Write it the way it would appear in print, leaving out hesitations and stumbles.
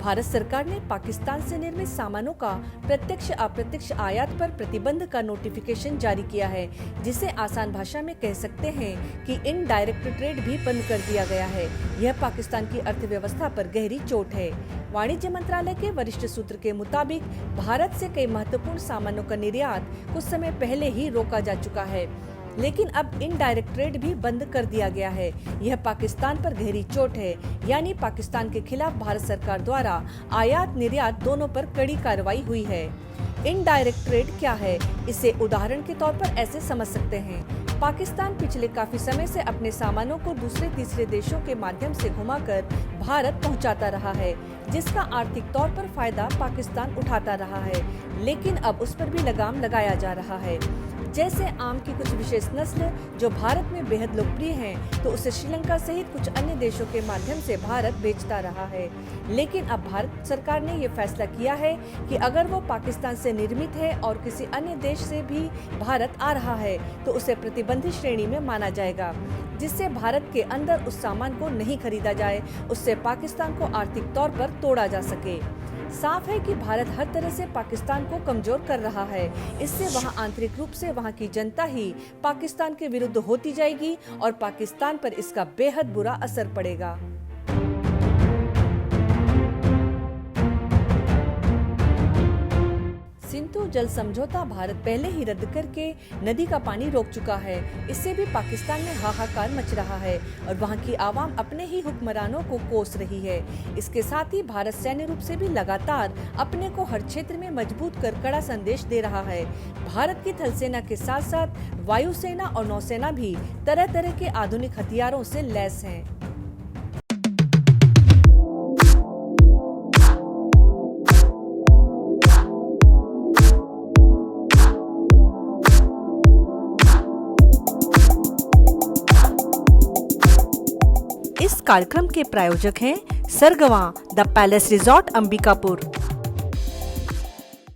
भारत सरकार ने पाकिस्तान से निर्मित सामानों का प्रत्यक्ष अप्रत्यक्ष आयात पर प्रतिबंध का नोटिफिकेशन जारी किया है, जिसे आसान भाषा में कह सकते हैं कि इनडायरेक्ट ट्रेड भी बंद कर दिया गया है। यह पाकिस्तान की अर्थव्यवस्था पर गहरी चोट है। वाणिज्य मंत्रालय के वरिष्ठ सूत्र के मुताबिक भारत से कई महत्वपूर्ण सामानों का निर्यात कुछ समय पहले ही रोका जा चुका है, लेकिन अब इनडायरेक्ट ट्रेड भी बंद कर दिया गया है। यह पाकिस्तान पर गहरी चोट है, यानी पाकिस्तान के खिलाफ भारत सरकार द्वारा आयात निर्यात दोनों पर कड़ी कार्रवाई हुई है। इनडायरेक्ट ट्रेड क्या है, इसे उदाहरण के तौर पर ऐसे समझ सकते हैं। पाकिस्तान पिछले काफी समय से अपने सामानों को दूसरे तीसरे देशों के माध्यम से घुमाकर भारत पहुंचाता रहा है, जिसका आर्थिक तौर पर फायदा पाकिस्तान उठाता रहा है, लेकिन अब उस पर भी लगाम लगाया जा रहा है। जैसे आम की कुछ विशेष नस्ल जो भारत में बेहद लोकप्रिय हैं, तो उसे श्रीलंका सहित कुछ अन्य देशों के माध्यम से भारत बेचता रहा है। लेकिन अब भारत सरकार ने ये फैसला किया है कि अगर वो पाकिस्तान से निर्मित है और किसी अन्य देश से भी भारत आ रहा है, तो उसे प्रतिबंधित श्रेणी में माना जाएगा, जिससे भारत के अंदर उस सामान को नहीं खरीदा जाए, उससे पाकिस्तान को आर्थिक तौर पर तोड़ा जा सके। साफ है कि भारत हर तरह से पाकिस्तान को कमजोर कर रहा है। इससे वहां आंतरिक रूप से वहां की जनता ही पाकिस्तान के विरुद्ध होती जाएगी और पाकिस्तान पर इसका बेहद बुरा असर पड़ेगा। सिंधु जल समझौता भारत पहले ही रद्द करके नदी का पानी रोक चुका है। इससे भी पाकिस्तान में हाहाकार मच रहा है और वहां की आवाम अपने ही हुक्मरानों को कोस रही है। इसके साथ ही भारत सैन्य रूप से भी लगातार अपने को हर क्षेत्र में मजबूत कर कड़ा संदेश दे रहा है। भारत की थल सेना के साथ साथ वायुसेना और नौसेना भी तरह तरह के आधुनिक हथियारों से लैस है। इस कार्यक्रम के प्रायोजक हैं सरगवा द पैलेस रिजॉर्ट अंबिकापुर।